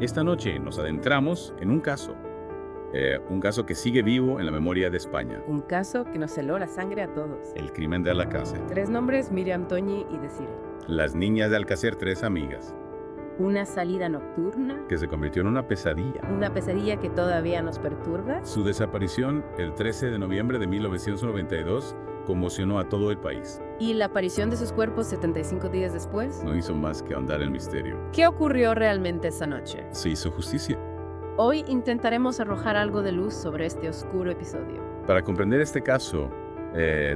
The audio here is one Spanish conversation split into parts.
Esta noche nos adentramos en un caso que sigue vivo en la memoria de España, Un caso que nos heló la sangre a todos. el crimen de Alcácer. 3 nombres: Miriam Toñi y Desiree. Las niñas de Alcácer, 3 amigas, Una salida nocturna, que se convirtió en una pesadilla. una pesadilla que todavía nos perturba. Su desaparición el 13 de noviembre de 1992 conmocionó a todo el país. Y la aparición de sus cuerpos 75 días después. No hizo más que ahondar el misterio. ¿Qué ocurrió realmente esa noche? Se hizo justicia. Hoy intentaremos arrojar algo de luz sobre este oscuro episodio. Para comprender este caso,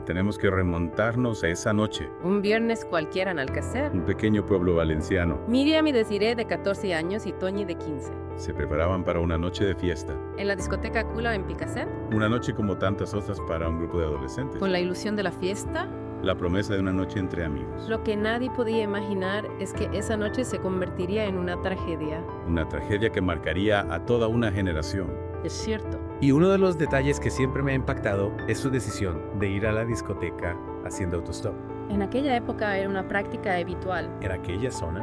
tenemos que remontarnos a esa noche, Un viernes cualquiera en Alcácer. un pequeño pueblo valenciano. Miriam y Desiree, de 14 años, y Toñi, de 15. Se preparaban para una noche de fiesta. En la discoteca Cula en Picassent, Una noche como tantas otras para un grupo de adolescentes. con la ilusión de la fiesta. La promesa de una noche entre amigos. Lo que nadie podía imaginar es que esa noche se convertiría en una tragedia. Una tragedia que marcaría a toda una generación. Es cierto. Y uno de los detalles que siempre me ha impactado es su decisión de ir a la discoteca haciendo autostop. En aquella época era una práctica habitual. En aquella zona,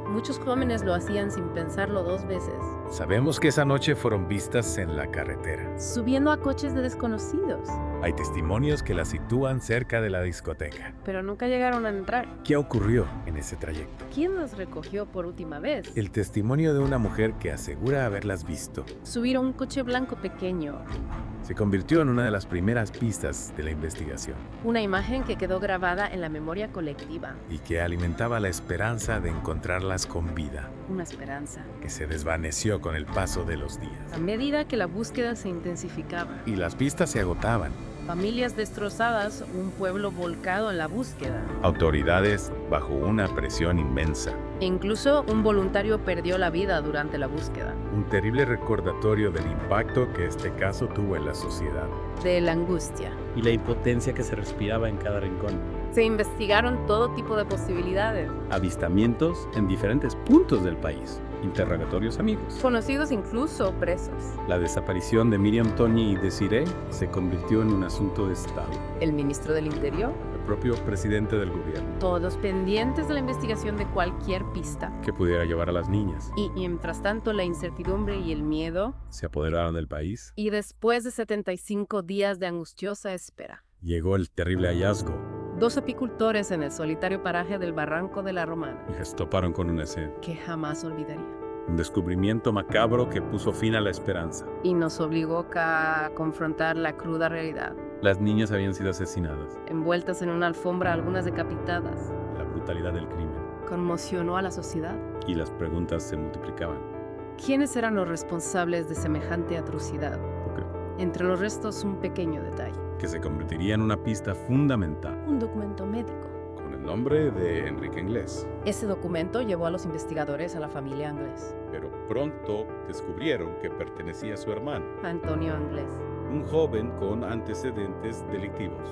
Muchos jóvenes lo hacían sin pensarlo 2 veces, sabemos que esa noche fueron vistas en la carretera. subiendo a coches de desconocidos, Hay testimonios que la sitúan cerca de la discoteca. pero nunca llegaron a entrar. ¿Qué ocurrió en ese trayecto? ¿Quién los recogió por última vez? El testimonio de una mujer que asegura haberlas visto Subir a un coche blanco pequeño, se convirtió en una de las primeras pistas de la investigación una imagen que quedó grabada en la memoria colectiva, y que alimentaba la esperanza de encontrarlas con vida, una esperanza. que se desvaneció con el paso de los días. A medida que la búsqueda se intensificaba, Y las pistas se agotaban. familias destrozadas, un pueblo volcado en la búsqueda. Autoridades bajo una presión inmensa. E incluso un voluntario perdió la vida durante la búsqueda. Un terrible recordatorio del impacto que este caso tuvo en la sociedad. De la angustia. y la impotencia que se respiraba en cada rincón. Se investigaron todo tipo de posibilidades, Avistamientos en diferentes puntos del país. Interrogatorios amigos. conocidos incluso presos. La desaparición de Miriam Toñi y Desiree se convirtió en un asunto de Estado. El ministro del Interior, El propio presidente del gobierno, todos pendientes de la investigación de cualquier pista. que pudiera llevar a las niñas, Y mientras tanto la incertidumbre y el miedo. se apoderaron del país. Y después de 75 días de angustiosa espera, Llegó el terrible hallazgo 2 apicultores en el solitario paraje del Barranco de la Romana, y se toparon con una escena. que jamás olvidaría. Un descubrimiento macabro que puso fin a la esperanza. Y nos obligó a confrontar la cruda realidad. Las niñas habían sido asesinadas. Envueltas en una alfombra, algunas decapitadas. La brutalidad del crimen. Conmocionó a la sociedad. Y las preguntas se multiplicaban. ¿Quiénes eran los responsables de semejante atrocidad? ¿Por Entre los restos, un pequeño detalle. Que se convertiría en una pista fundamental. Un documento médico. Con el nombre de Enrique Inglés. Ese documento llevó a los investigadores a la familia Anglés. Pero pronto descubrieron que pertenecía a su hermano, Antonio Anglés. un joven con antecedentes delictivos.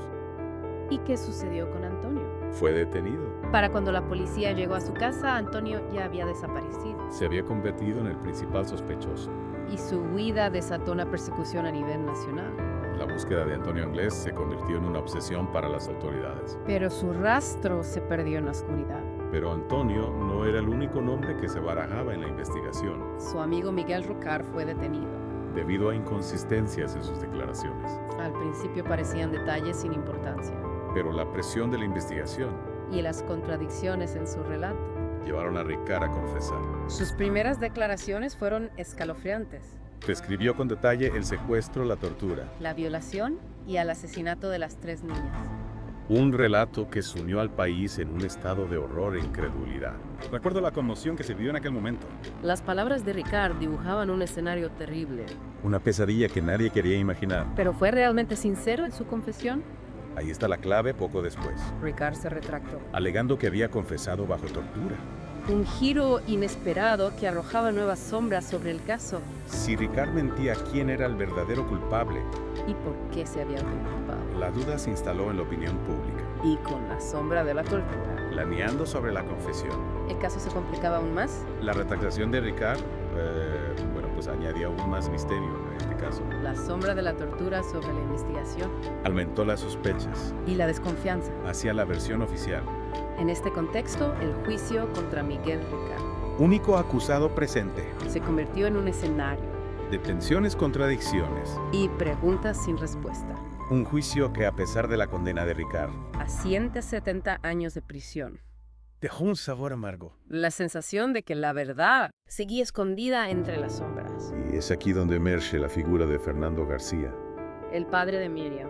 ¿Y qué sucedió con Antonio? Fue detenido. Para cuando la policía llegó a su casa, Antonio ya había desaparecido. Se había convertido en el principal sospechoso. Y su huida desató una persecución a nivel nacional. La búsqueda de Antonio Inglés se convirtió en una obsesión para las autoridades. Pero su rastro se perdió en la oscuridad. Pero Antonio no era el único nombre que se barajaba en la investigación, Su amigo Miguel Rocard fue detenido. debido a inconsistencias en sus declaraciones. Al principio parecían detalles sin importancia. Pero la presión de la investigación Y las contradicciones en su relato. llevaron a Ricard a confesar. Sus primeras declaraciones fueron escalofriantes. Describió con detalle el secuestro, la tortura. La violación y el asesinato de las 3 niñas. Un relato que sumió al país en un estado de horror e incredulidad. Recuerdo la conmoción que se vivió en aquel momento. Las palabras de Ricard dibujaban un escenario terrible. Una pesadilla que nadie quería imaginar. ¿Pero fue realmente sincero en su confesión? Ahí está la clave poco después, Ricard se retractó. alegando que había confesado bajo tortura. Un giro inesperado que arrojaba nuevas sombras sobre el caso. Si Ricard mentía, ¿quién era el verdadero culpable? ¿Y por qué se había preocupado? La duda se instaló en la opinión pública, Y con la sombra de la tortura. planeando sobre la confesión. El caso se complicaba aún más. La retractación de Ricard, pues añadía aún más misterio en este caso. La sombra de la tortura sobre la investigación. Aumentó las sospechas Y la desconfianza. hacia la versión oficial. En este contexto, el juicio contra Miguel Ricard. único acusado presente. Se convirtió en un escenario De tensiones, contradicciones. y preguntas sin respuesta. Un juicio que, a pesar de la condena de Ricard, A 170 años de prisión. dejó un sabor amargo. La sensación de que la verdad seguía escondida entre las sombras. Y es aquí donde emerge la figura de Fernando García, El padre de Miriam,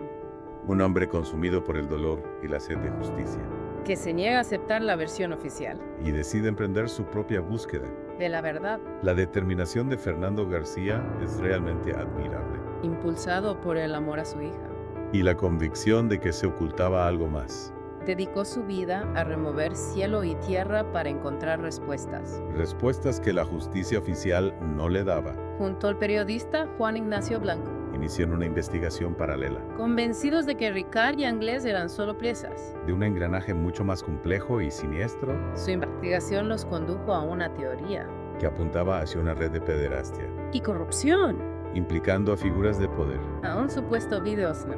un hombre consumido por el dolor y la sed de justicia, que se niega a aceptar la versión oficial y decide emprender su propia búsqueda. de la verdad, La determinación de Fernando García es realmente admirable, impulsado por el amor a su hija. y la convicción de que se ocultaba algo más. Dedicó su vida a remover cielo y tierra para encontrar respuestas. Respuestas que la justicia oficial no le daba. Junto al periodista Juan Ignacio Blanco, Iniciaron una investigación paralela, convencidos de que Ricard y Anglés eran solo piezas. de un engranaje mucho más complejo y siniestro Su investigación los condujo a una teoría. que apuntaba hacia una red de pederastia, Y corrupción, implicando a figuras de poder. a un supuesto video snuff.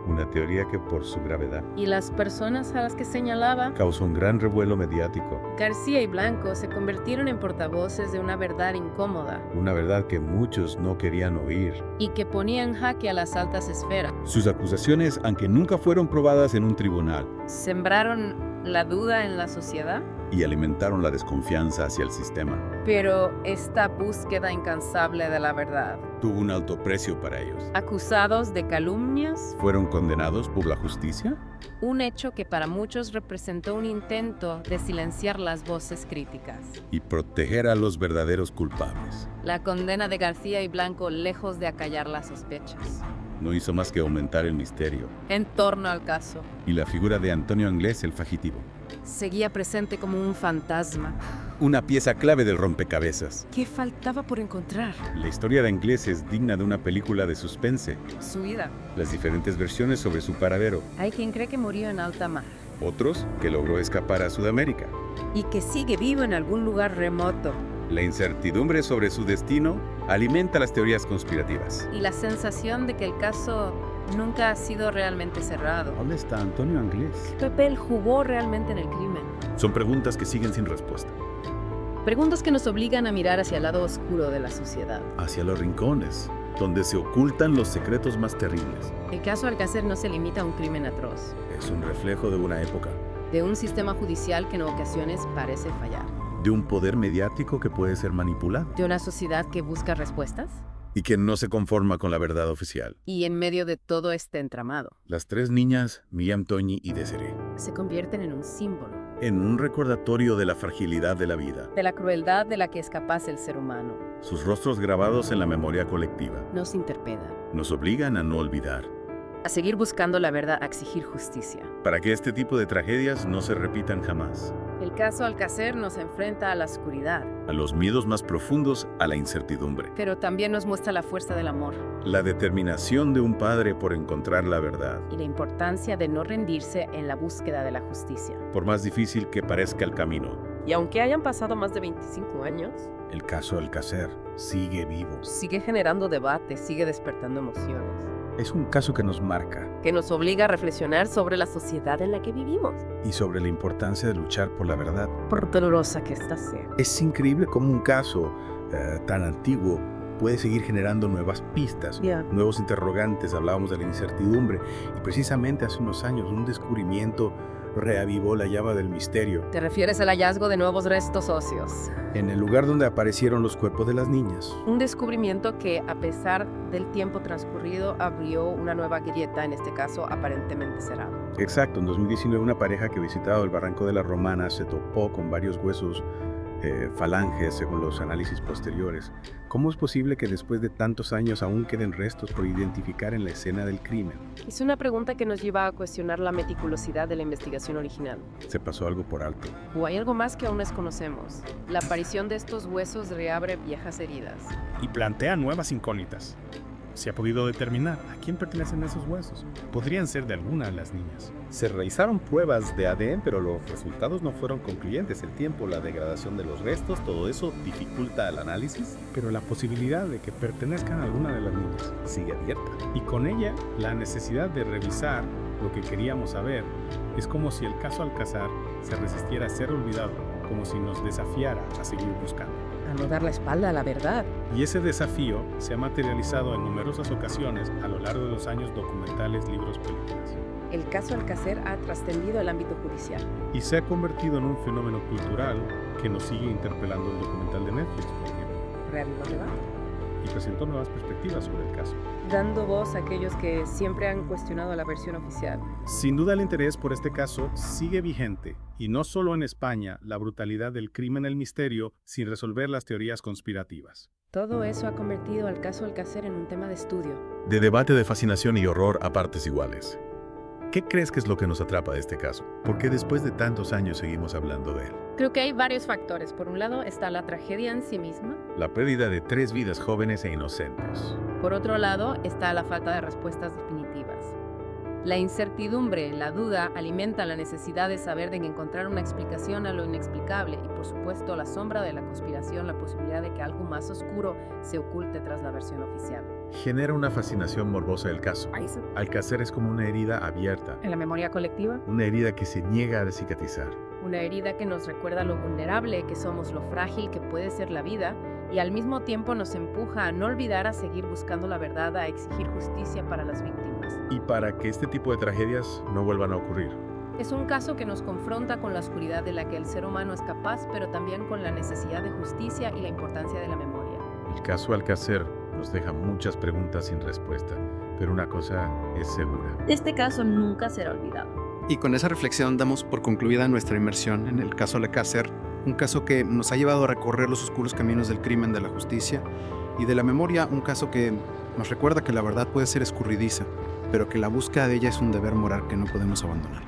Una teoría que, por su gravedad, Y las personas a las que señalaba, causó un gran revuelo mediático. García y Blanco, se convirtieron en portavoces de una verdad incómoda Una verdad que muchos no querían oír. y que ponía en jaque a las altas esferas. Sus acusaciones, aunque nunca fueron probadas en un tribunal, Sembraron la duda en la sociedad, y alimentaron la desconfianza hacia el sistema, pero esta búsqueda incansable de la verdad. tuvo un alto precio para ellos. Acusados de calumnias, ¿Fueron condenados por la justicia? un hecho que para muchos representó un intento de silenciar las voces críticas. Y proteger a los verdaderos culpables. La condena de García y Blanco, lejos de acallar las sospechas No hizo más que aumentar el misterio. en torno al caso, Y la figura de Antonio Anglés, el fugitivo. seguía presente como un fantasma. Una pieza clave del rompecabezas. ¿Qué faltaba por encontrar? La historia de Anglés es digna de una película de suspense. Su vida. Las diferentes versiones sobre su paradero. Hay quien cree que murió en alta mar Otros que logró escapar a Sudamérica. y que sigue vivo en algún lugar remoto. La incertidumbre sobre su destino alimenta las teorías conspirativas. Y la sensación de que el caso nunca ha sido realmente cerrado. ¿Dónde está Antonio Anglés? ¿Qué papel jugó realmente en el crimen? Son preguntas que siguen sin respuesta. Preguntas que nos obligan a mirar hacia el lado oscuro de la sociedad. Hacia los rincones, donde se ocultan los secretos más terribles. El caso Alcácer no se limita a un crimen atroz, Es un reflejo de una época, de un sistema judicial que en ocasiones parece fallar, de un poder mediático que puede ser manipulado de una sociedad que busca respuestas. y que no se conforma con la verdad oficial. Y en medio de todo este entramado, Las tres niñas, Miriam, Toñi y Desiree, se convierten en un símbolo en un recordatorio de la fragilidad de la vida, de la crueldad de la que es capaz el ser humano. sus rostros grabados en la memoria colectiva, Nos interpela nos obligan a no olvidar, a seguir buscando la verdad, a exigir justicia. para que este tipo de tragedias no se repitan jamás. El caso Alcácer nos enfrenta a la oscuridad, A los miedos más profundos, a la incertidumbre. pero también nos muestra la fuerza del amor La determinación de un padre por encontrar la verdad, y la importancia de no rendirse en la búsqueda de la justicia. por más difícil que parezca el camino. Y aunque hayan pasado más de 25 años, El caso Alcácer sigue vivo. sigue generando debate, sigue despertando emociones, Es un caso que nos marca que nos obliga a reflexionar sobre la sociedad en la que vivimos, y sobre la importancia de luchar por la verdad. por dolorosa que ésta sea. Es increíble cómo un caso tan antiguo puede seguir generando nuevas pistas, nuevos interrogantes. Hablábamos de la incertidumbre y precisamente hace unos años un descubrimiento reavivó la llama del misterio. ¿Te refieres al hallazgo de nuevos restos óseos? En el lugar donde aparecieron los cuerpos de las niñas. Un descubrimiento que, a pesar del tiempo transcurrido, abrió una nueva grieta, en este caso aparentemente cerrada. Exacto, en 2019 una pareja que visitaba el Barranco de la Romana se topó con varios huesos falanges según los análisis posteriores. ¿Cómo es posible que después de tantos años aún queden restos por identificar en la escena del crimen? Es una pregunta que nos lleva a cuestionar la meticulosidad de la investigación original. ¿Se pasó algo por alto? ¿O hay algo más que aún desconocemos? La aparición de estos huesos reabre viejas heridas. Y plantea nuevas incógnitas. Se ha podido determinar a quién pertenecen esos huesos. Podrían ser de alguna de las niñas. Se realizaron pruebas de ADN, pero los resultados no fueron concluyentes. El tiempo, la degradación de los restos, todo eso dificulta el análisis. Pero la posibilidad de que pertenezcan a alguna de las niñas Sigue abierta. y con ella la necesidad de revisar lo que queríamos saber, es como si el caso Alcázar se resistiera a ser olvidado como si nos desafiara a seguir buscando. A no dar la espalda a la verdad. Y ese desafío se ha materializado en numerosas ocasiones a lo largo de los años: documentales, libros, películas. El caso Alcácer ha trascendido el ámbito judicial. Y se ha convertido en un fenómeno cultural que nos sigue interpelando el documental de Netflix, por ejemplo, Reavivó el debate, y presentó nuevas perspectivas sobre el caso. dando voz a aquellos que siempre han cuestionado la versión oficial. Sin duda el interés por este caso sigue vigente, y no solo en España, la brutalidad del crimen, el misterio, sin resolver las teorías conspirativas. Todo eso ha convertido al caso Alcácer en un tema de estudio. De debate, de fascinación y horror a partes iguales. ¿Qué crees que es lo que nos atrapa de este caso? ¿Por qué después de tantos años seguimos hablando de él? Creo que hay varios factores. Por un lado está la tragedia en sí misma. La pérdida de 3 vidas jóvenes e inocentes. Por otro lado está la falta de respuestas definitivas. La incertidumbre, la duda, alimenta la necesidad de saber, de encontrar una explicación a lo inexplicable y, por supuesto, la sombra de la conspiración, la posibilidad de que algo más oscuro se oculte tras la versión oficial. Genera una fascinación morbosa el caso. Alcácer es como una herida abierta, En la memoria colectiva, una herida que se niega a cicatrizar. una herida que nos recuerda lo vulnerable que somos, lo frágil que puede ser la vida, y al mismo tiempo nos empuja a no olvidar, a seguir buscando la verdad, a exigir justicia para las víctimas. Y para que este tipo de tragedias no vuelvan a ocurrir. Es un caso que nos confronta con la oscuridad de la que el ser humano es capaz, pero también con la necesidad de justicia y la importancia de la memoria. El caso Alcácer nos deja muchas preguntas sin respuesta, pero una cosa es segura. Este caso nunca será olvidado. Y con esa reflexión damos por concluida nuestra inmersión en el caso Alcácer, un caso que nos ha llevado a recorrer los oscuros caminos del crimen, de la justicia y de la memoria, un caso que nos recuerda que la verdad puede ser escurridiza, pero que la búsqueda de ella es un deber moral que no podemos abandonar.